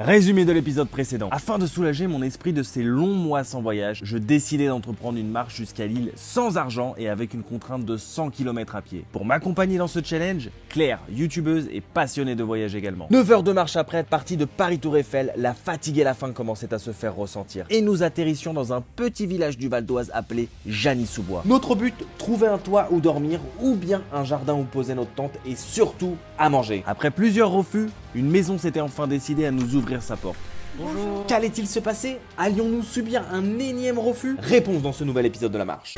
Résumé de l'épisode précédent. Afin de soulager mon esprit de ces longs mois sans voyage, je décidai d'entreprendre une marche jusqu'à Lille sans argent et avec une contrainte de 100 km à pied. Pour m'accompagner dans ce challenge, Claire, youtubeuse et passionnée de voyage également. 9 heures de marche après, partie de Paris-Tour Eiffel, la fatigue et la faim commençaient à se faire ressentir. Et nous atterrissions dans un petit village du Val d'Oise appelé Jany-sous-Bois. Notre but, trouver un toit où dormir ou bien un jardin où poser notre tente et surtout à manger. Après plusieurs refus, une maison s'était enfin décidée à nous ouvrir sa porte. Bonjour. Qu'allait-il se passer? Allions-nous subir un énième refus? Réponse dans ce nouvel épisode de La Marche.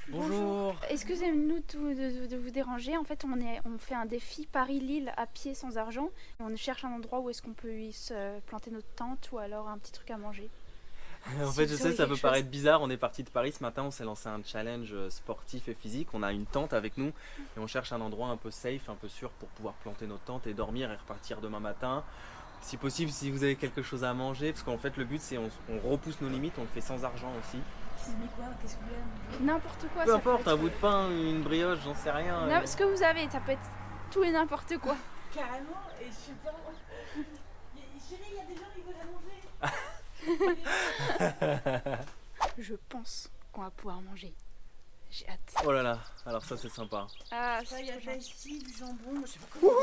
Bonjour. Excusez-nous de vous déranger. En fait, on fait un défi Paris-Lille à pied sans argent. On cherche un endroit où est-ce qu'on peut y se planter notre tente ou alors un petit truc à manger. En fait, je sais, ça peut paraître bizarre. On est parti de Paris ce matin. On s'est lancé un challenge sportif et physique. On a une tente avec nous et on cherche un endroit un peu safe, un peu sûr pour pouvoir planter notre tente et dormir et repartir demain matin. Si possible, si vous avez quelque chose à manger, parce qu'en fait, le but c'est on repousse nos limites. On le fait sans argent aussi. Mais quoi? Qu'est-ce que vous voulez manger? N'importe quoi. Peu ça importe, peut un être- bout de pain, une brioche, j'en sais rien. Ce que vous avez, ça peut être tout et n'importe quoi. Carrément, et je sais pas. Chérie, il y a des gens qui veulent manger. Je pense qu'on va pouvoir manger. J'ai hâte. Oh là là, alors ça c'est sympa. Ah, Ça, il y a c'est de trop la gentil. scie, du jambon, moi, je sais pas comment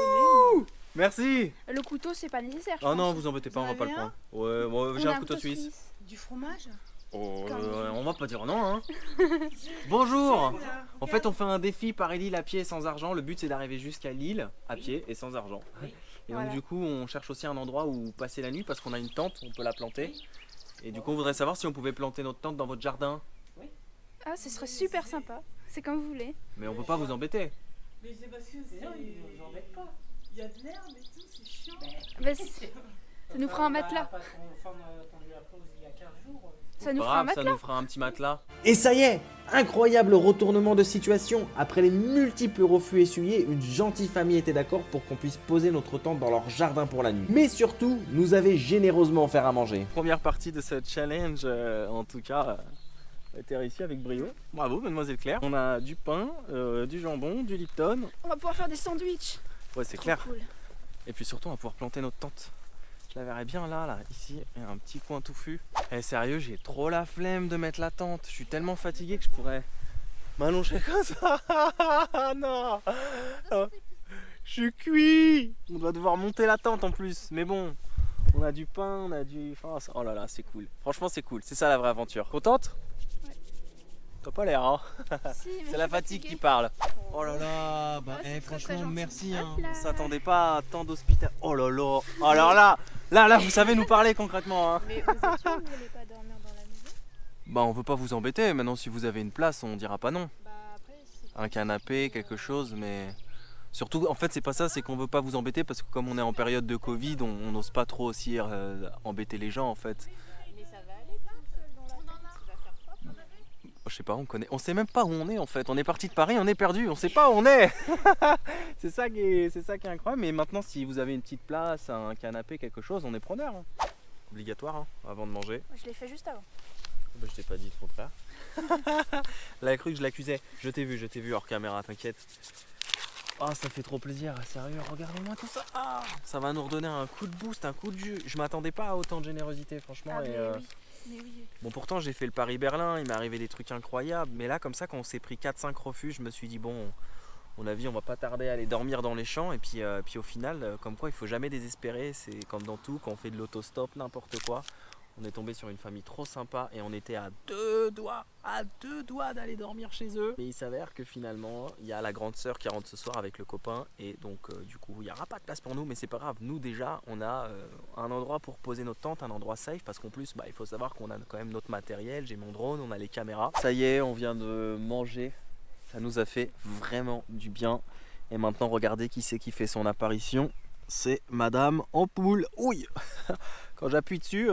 donner. Merci. Le couteau, c'est pas nécessaire. je Oh non, pense. vous embêtez pas, on va Vous pas le en avez prendre. Ouais, moi j'ai On a un couteau suisse. Du fromage. Oh, Comme on va pas dire non, hein. Bonjour. Là, En fait, on fait un défi Paris-Lille à pied sans argent. Le but, c'est d'arriver jusqu'à Lille à pied et sans argent. Et donc, Voilà. du coup, on cherche aussi un endroit où passer la nuit parce qu'on a une tente, on peut la planter. Et du coup, on voudrait savoir si on pouvait planter notre tente dans votre jardin. Ah, ce serait super sympa. C'est comme vous voulez. Mais on peut pas vous embêter. Mais c'est parce que c'est. Ils nous embêtent pas. Il y a de l'herbe et tout, c'est chiant. Bah, ça nous fera un matelas. Ça nous Pas fera un grave, ça matelas. nous fera un petit matelas. Et ça y est, incroyable retournement de situation. Après les multiples refus essuyés, une gentille famille était d'accord pour qu'on puisse poser notre tente dans leur jardin pour la nuit. Mais surtout, nous avait généreusement offert à manger. Première partie de ce challenge, en tout cas, a été réussi avec brio. Bravo, mademoiselle Claire. On a du pain, du jambon, du Lipton. On va pouvoir faire des sandwichs. Ouais, c'est Trop clair. cool. Et puis surtout, on va pouvoir planter notre tente. Je la verrai bien là, ici, il y a un petit coin touffu. Eh sérieux, j'ai trop la flemme de mettre la tente. Je suis tellement fatigué que je pourrais m'allonger comme ça. Non. Ah, je suis cuit. On doit devoir monter la tente en plus. Mais bon, on a du pain, on a du... Oh là là, c'est cool. Franchement, c'est cool. C'est ça la vraie aventure. Contente? Ouais. T'as pas l'air, hein. Si, mais je C'est la suis fatigue qui fatiguée. parle. Oh là là, bah Ah, c'est très, très franchement gentil. merci. Hein. Hop là. On s'attendait pas à tant d'hospital. Oh là là. Alors là, vous savez nous parler concrètement. Hein. Mais vous êtes sûr que vous voulez pas dormir dans la maison? Bah on veut pas vous embêter. Maintenant si vous avez une place, on dira pas non. Bah après, c'est Un canapé, quelque chose, mais surtout en fait c'est pas ça, c'est qu'on veut pas vous embêter parce que comme on est en période de Covid, on n'ose pas trop aussi embêter les gens en fait. Mais ça va aller tout seul dans la tente. Tu vas faire froid quand même. Je sais pas, on sait même pas où on est en fait. On est parti de Paris, on est perdu, on sait pas où on est. c'est ça qui est incroyable. Mais maintenant, si vous avez une petite place, un canapé, quelque chose, on est preneur. Hein. Obligatoire hein, avant de manger. Je l'ai fait juste avant. Bah, je t'ai pas dit le contraire. Elle a cru que je l'accusais. Je t'ai vu hors caméra, t'inquiète. Oh, ça fait trop plaisir, sérieux, regardez-moi tout ça. Ah, ça va nous redonner un coup de boost, un coup de jus. Je m'attendais pas à autant de générosité, franchement. Ah, et, mais oui. Mais oui. Bon pourtant j'ai fait le Paris-Berlin, il m'est arrivé des trucs incroyables, mais là comme ça quand on s'est pris 4-5 refus, je me suis dit bon, on a vu on va pas tarder à aller dormir dans les champs et puis au final comme quoi il faut jamais désespérer, c'est comme dans tout, quand on fait de l'autostop, n'importe quoi, on est tombé sur une famille trop sympa et on était à deux doigts d'aller dormir chez eux. Mais il s'avère que finalement il y a la grande sœur qui rentre ce soir avec le copain et donc du coup il n'y aura pas de place pour nous, mais c'est pas grave, nous déjà on a un endroit pour poser notre tente, un endroit safe parce qu'en plus il faut savoir qu'on a quand même notre matériel, j'ai mon drone, on a les caméras. Ça y est, on vient de manger, ça nous a fait vraiment du bien et maintenant regardez qui c'est qui fait son apparition, c'est Madame Ampoule. Ouille. Quand j'appuie dessus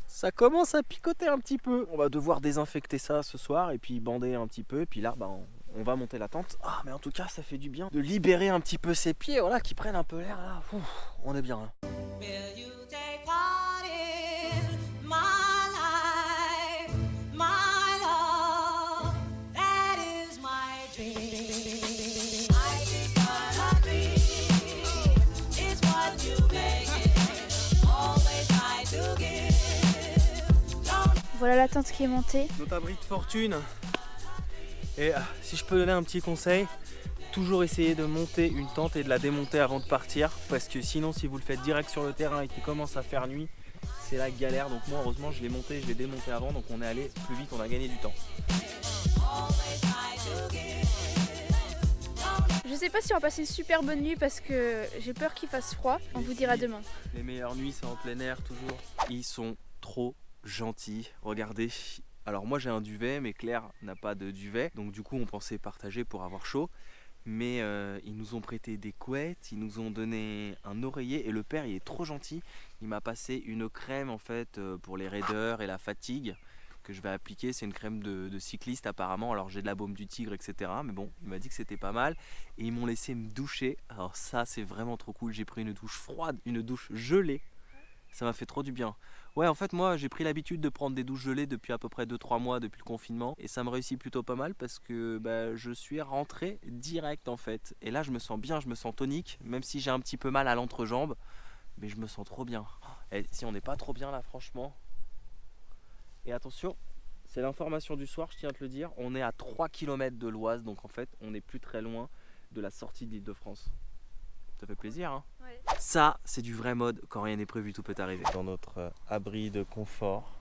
ça commence à picoter un petit peu. On va devoir désinfecter ça ce soir et puis bander un petit peu. Et puis là, on va monter la tente. Ah, mais en tout cas, ça fait du bien de libérer un petit peu ses pieds, voilà, qui prennent un peu l'air là. Ouf, on est bien là. Will you take Voilà la tente qui est montée. Notre abri de fortune. Et si je peux donner un petit conseil, toujours essayer de monter une tente et de la démonter avant de partir, parce que sinon si vous le faites direct sur le terrain et qu'il commence à faire nuit, c'est la galère. Donc moi heureusement je l'ai monté, je l'ai démonté avant, donc on est allé plus vite, on a gagné du temps. Je sais pas si on va passer une super bonne nuit parce que j'ai peur qu'il fasse froid. On vous dira demain. Les meilleures nuits c'est en plein air toujours. Ils sont trop gentils, regardez. Alors moi j'ai un duvet mais Claire n'a pas de duvet, donc du coup on pensait partager pour avoir chaud. Mais ils nous ont prêté des couettes, ils nous ont donné un oreiller et le père il est trop gentil. Il m'a passé une crème en fait pour les raideurs et la fatigue que je vais appliquer. C'est une crème de cycliste apparemment. Alors j'ai de la baume du tigre etc. Mais bon, il m'a dit que c'était pas mal. Et ils m'ont laissé me doucher. Alors ça c'est vraiment trop cool. J'ai pris une douche froide, une douche gelée. Ça m'a fait trop du bien. Ouais, en fait, moi, j'ai pris l'habitude de prendre des douches gelées depuis à peu près 2-3 mois depuis le confinement. Et ça me réussit plutôt pas mal parce que je suis rentré direct en fait. Et là, je me sens bien, je me sens tonique, même si j'ai un petit peu mal à l'entrejambe. Mais je me sens trop bien. Et si on n'est pas trop bien là, franchement. Et attention, c'est l'information du soir, je tiens à te le dire. On est à 3 km de l'Oise, donc en fait, on n'est plus très loin de la sortie de l'Île-de-France. Ça fait plaisir, hein? Ouais. Ça, c'est du vrai mode. Quand rien n'est prévu, tout peut arriver. Dans notre abri de confort,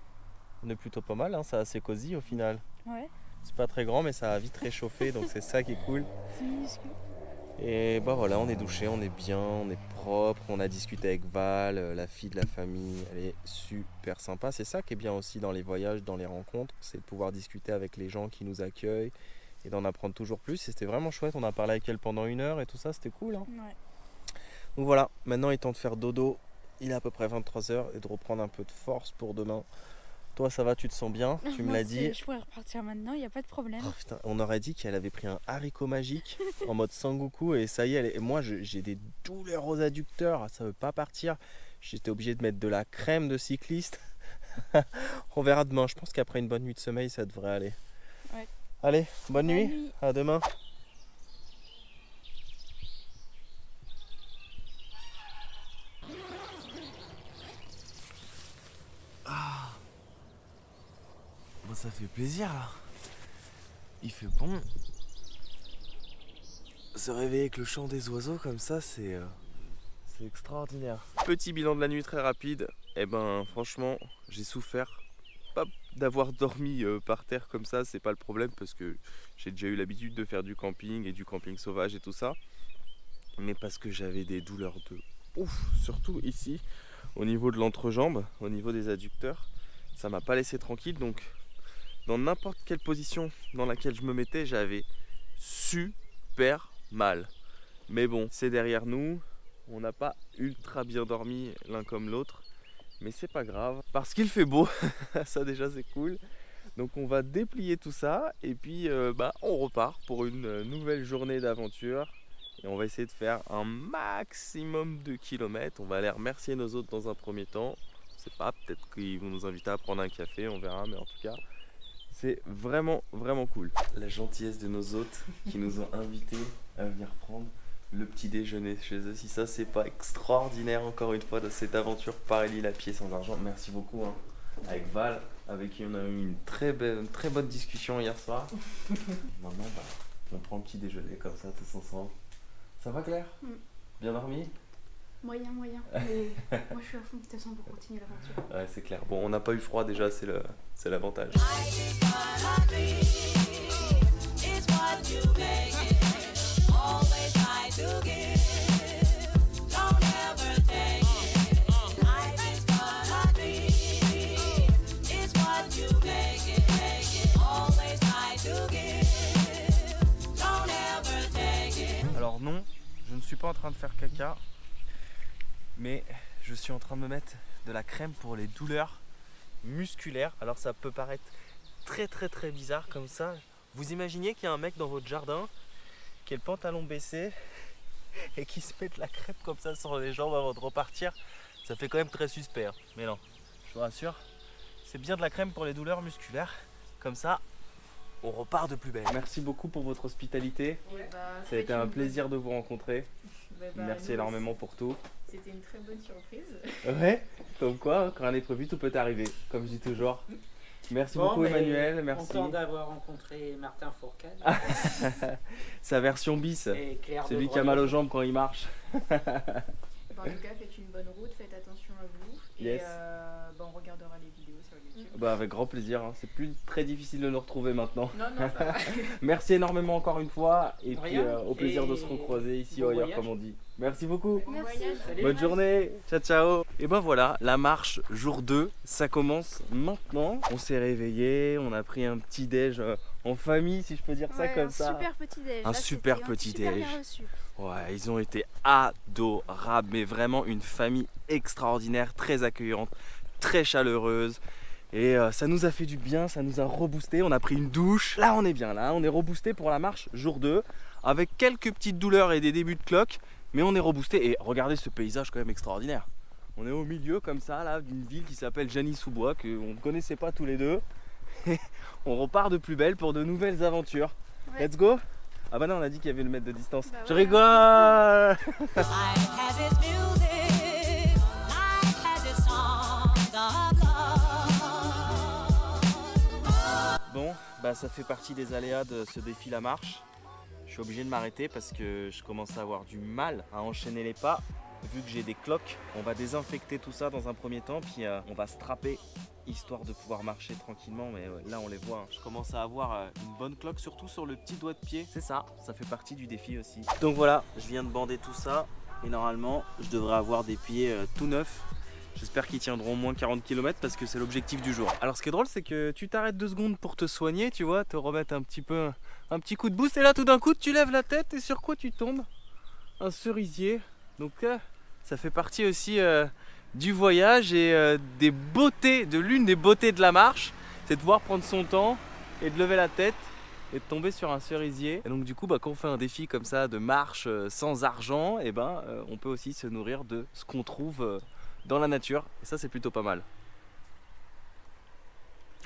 on est plutôt pas mal, hein, c'est assez cosy au final. Ouais. C'est pas très grand mais ça va vite réchauffer donc c'est ça qui est cool. C'est minuscule. Et bah voilà, on est douché, on est bien, on est propre, on a discuté avec Val, la fille de la famille, elle est super sympa. C'est ça qui est bien aussi dans les voyages, dans les rencontres, c'est de pouvoir discuter avec les gens qui nous accueillent et d'en apprendre toujours plus. Et c'était vraiment chouette, on a parlé avec elle pendant 1 heure et tout ça, c'était cool, hein. Ouais. Donc voilà, maintenant il est temps de faire dodo, il est à peu près 23h et de reprendre un peu de force pour demain. Toi ça va, tu te sens bien, tu me Moi, l'as dit. Je pourrais repartir maintenant, il n'y a pas de problème. Oh putain, on aurait dit qu'elle avait pris un haricot magique en mode Sangoku et ça y est, et moi j'ai des douleurs aux adducteurs, ça veut pas partir. J'étais obligé de mettre de la crème de cycliste. On verra demain, je pense qu'après une bonne nuit de sommeil ça devrait aller. Ouais. Allez, bonne nuit, nuit. à demain. Bon, ça fait plaisir là. Il fait bon. Se réveiller avec le chant des oiseaux comme ça, c'est extraordinaire. Petit bilan de la nuit très rapide. Eh ben franchement, j'ai souffert. Pas d'avoir dormi par terre comme ça, c'est pas le problème parce que j'ai déjà eu l'habitude de faire du camping et du camping sauvage et tout ça. Mais parce que j'avais des douleurs de ouf, surtout ici, au niveau de l'entrejambe, au niveau des adducteurs. Ça m'a pas laissé tranquille, donc dans n'importe quelle position dans laquelle je me mettais, j'avais super mal. Mais bon, c'est derrière nous, on n'a pas ultra bien dormi l'un comme l'autre, mais c'est pas grave, parce qu'il fait beau, ça déjà c'est cool. Donc on va déplier tout ça, et puis on repart pour une nouvelle journée d'aventure. Et on va essayer de faire un maximum de kilomètres. On va aller remercier nos hôtes dans un premier temps. Je sais pas, peut-être qu'ils vont nous inviter à prendre un café, on verra, mais en tout cas, c'est vraiment cool. La gentillesse de nos hôtes qui nous ont invités à venir prendre le petit déjeuner chez eux. Si ça, c'est pas extraordinaire encore une fois de cette aventure Paris-Lille à pied sans argent. Merci beaucoup, hein. Avec Val, avec qui on a eu une très bonne discussion hier soir. Maintenant, on prend le petit déjeuner comme ça, tous ensemble. Ça va Claire? Bien dormi? Moyen. Mais moi je suis à fond de toute façon pour continuer l'aventure. Ouais, c'est clair. Bon, on n'a pas eu froid déjà, c'est l'avantage. Alors non, je ne suis pas en train de faire caca. Mais je suis en train de me mettre de la crème pour les douleurs musculaires. Alors ça peut paraître très bizarre comme ça. Vous imaginez qu'il y a un mec dans votre jardin qui a le pantalon baissé et qui se met de la crème comme ça sur les jambes avant de repartir. Ça fait quand même très suspect, hein. Mais non, je vous rassure, c'est bien de la crème pour les douleurs musculaires. Comme ça, on repart de plus belle. Merci beaucoup pour votre hospitalité. Ça a été un plaisir de vous rencontrer. Merci énormément pour tout. C'était une très bonne surprise. Ouais, comme quoi, quand rien n'est prévu, tout peut arriver. Comme je dis toujours, Merci Bon, beaucoup mais Emmanuel, merci. Content d'avoir rencontré Martin Fourcade. Sa version bis, Et Claire celui de qui a mal aux Broglie. jambes quand il marche. Bon, en tout cas, faites une bonne route, faites attention à vous. Yes. Et on regardera les vidéos sur YouTube. Bah avec grand plaisir, hein. C'est plus très difficile de nous retrouver maintenant. Non, ça va. Merci énormément encore une fois et puis Rien. au plaisir de Et se recroiser ici bon ou ailleurs voyage. comme on dit. Merci beaucoup. Bon Merci. voyage. Salut. Bonne journée, ciao ciao. Et ben voilà, la marche jour 2, ça commence maintenant. On s'est réveillé, on a pris un petit déj en famille si je peux dire ça Ouais, comme un ça. super petit déj. Un Là, super c'était petit super déj. bien reçu. Ouais, ils ont été adorables, mais vraiment une famille extraordinaire, très accueillante, très chaleureuse. Et ça nous a fait du bien, ça nous a reboosté, on a pris une douche. Là on est bien, là on est reboosté pour la marche jour 2, avec quelques petites douleurs et des débuts de cloque, mais on est reboosté. Et regardez ce paysage quand même extraordinaire. On est au milieu comme ça, là, d'une ville qui s'appelle Janis-sous-Bois, qu'on ne connaissait pas tous les deux. Et on repart de plus belle pour de nouvelles aventures. Ouais. Let's go. Ah bah non, on a dit qu'il y avait le mètre de distance. Bah Je ouais. rigole. Life has its music, life has its songs of love. Bon, bah ça fait partie des aléas de ce défi la marche. Je suis obligé de m'arrêter parce que je commence à avoir du mal à enchaîner les pas. Vu que j'ai des cloques, on va désinfecter tout ça dans un premier temps, puis on va strapper histoire de pouvoir marcher tranquillement. Mais là on les voit, hein. Je commence à avoir une bonne cloque, surtout sur le petit doigt de pied. C'est ça, ça fait partie du défi aussi. Donc voilà, je viens de bander tout ça et normalement je devrais avoir des pieds tout neufs. J'espère qu'ils tiendront au moins 40 km parce que c'est l'objectif du jour. Alors ce qui est drôle, c'est que tu t'arrêtes 2 secondes pour te soigner, tu vois, te remettre un petit coup de boost, et là tout d'un coup tu lèves la tête et sur quoi tu tombes? Un cerisier. Donc ça fait partie aussi du voyage et des beautés, de l'une des beautés de la marche, c'est de pouvoir prendre son temps et de lever la tête et de tomber sur un cerisier. Et donc du coup, quand on fait un défi comme ça de marche sans argent, et on peut aussi se nourrir de ce qu'on trouve dans la nature, et ça c'est plutôt pas mal.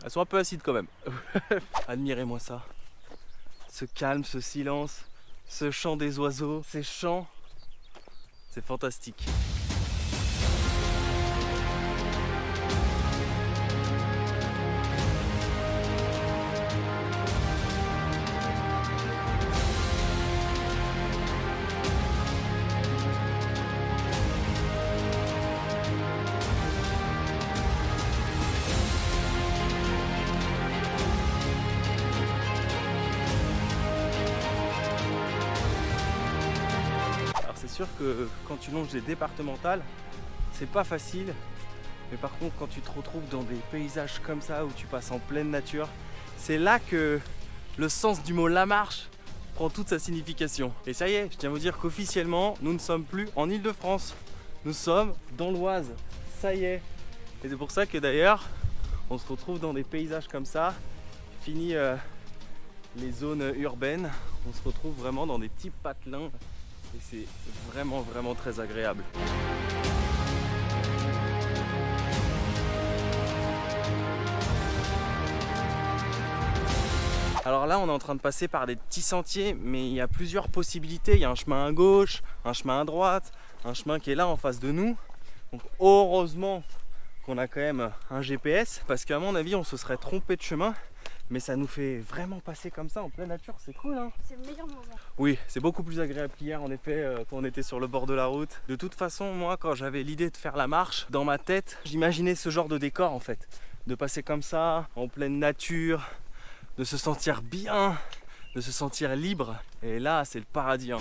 Elles sont un peu acides quand même. Admirez-moi ça. Ce calme, ce silence, ce chant des oiseaux, ces chants, c'est fantastique. C'est sûr que quand tu longes les départementales, c'est pas facile. Mais par contre, quand tu te retrouves dans des paysages comme ça où tu passes en pleine nature, c'est là que le sens du mot la marche prend toute sa signification. Et ça y est, je tiens à vous dire qu'officiellement, nous ne sommes plus en Île-de-France. Nous sommes dans l'Oise. Ça y est. Et c'est pour ça que d'ailleurs, on se retrouve dans des paysages comme ça. Fini les zones urbaines, on se retrouve vraiment dans des petits patelins. Et c'est vraiment très agréable. Alors là on est en train de passer par des petits sentiers, mais il y a plusieurs possibilités. Il y a un chemin à gauche, un chemin à droite, un chemin qui est là en face de nous. Donc heureusement qu'on a quand même un GPS, parce qu'à mon avis on se serait trompé de chemin. Mais ça nous fait vraiment passer comme ça en pleine nature, c'est cool hein. C'est le meilleur moment. Oui, c'est beaucoup plus agréable qu'hier en effet quand on était sur le bord de la route. De toute façon, moi quand j'avais l'idée de faire la marche, dans ma tête, j'imaginais ce genre de décor en fait. De passer comme ça, en pleine nature, de se sentir bien, de se sentir libre. Et là, c'est le paradis hein.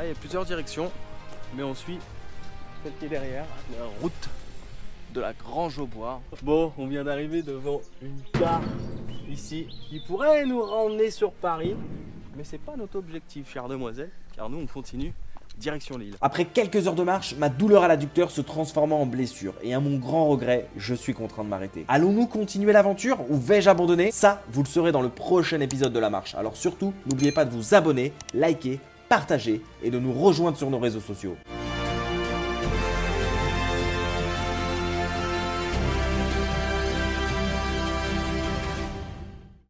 Il y a plusieurs directions, mais on suit celle qui est derrière, la route de la Grange aux Bois. Bon, on vient d'arriver devant une gare ici qui pourrait nous ramener sur Paris, mais c'est pas notre objectif, chère demoiselle, car nous on continue direction Lille. Après quelques heures de marche, ma douleur à l'adducteur se transformant en blessure et à mon grand regret, je suis contraint de m'arrêter. Allons-nous continuer l'aventure ou vais-je abandonner? Ça, vous le saurez dans le prochain épisode de la marche. Alors surtout, n'oubliez pas de vous abonner, liker, partager et de nous rejoindre sur nos réseaux sociaux.